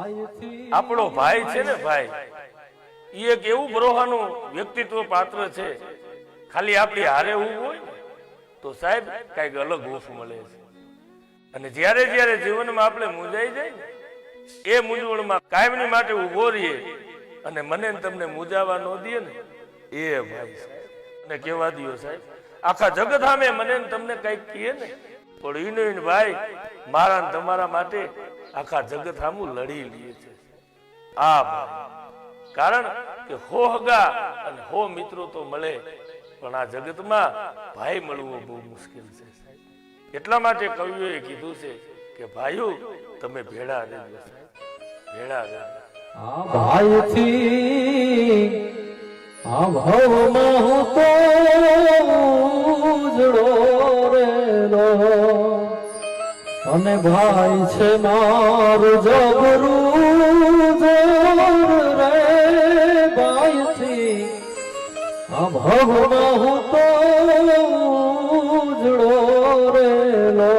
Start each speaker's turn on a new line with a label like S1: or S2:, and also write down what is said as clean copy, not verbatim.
S1: આપણો ભાઈ છે ને ભાઈ, એ એક એવું બ્રોહાનું વ્યક્તિત્વ પાત્ર છે, ખાલી આપણી હારે એવું હોય તો સાહેબ કઈક અલગ હોફ મળે છે. અને જ્યારે જ્યારે જીવનમાં આપણે મૂંઝાઈ જાય ને, એ મૂંઝવણમાં કાયમની માટે ઉભો રહીએ અને મને તમને મૂંઝાવા ન દે ને, એ ભાઈ સાહેબ. અને કેવા દિયો સાહેબ, આખા જગત સામે મને તમને કઈક કહે ને, પણ ઈનો ભાઈ મારા ને તમારા માટે આખા જગત સામું લડી લે છે. આ ભાઈ કારણ કે હો હગા અને હો મિત્રો તો મળે, પણ આ જગતમાં ભાઈ મળવું બહુ મુશ્કેલ છે. એટલા માટે કવિઓએ કીધું છે કે ભાઈઓ તમે ભેળા રહેજો સાહેબ, ભેળા રહેજો.
S2: આ ભાઈથી આ ભવમાં હું તો ઉજળો રેલો, અને ભાઈ છે મારું જબરું જોર રે. ભાઈથી આ ભવમાં હું તો ઉજળો રેલો.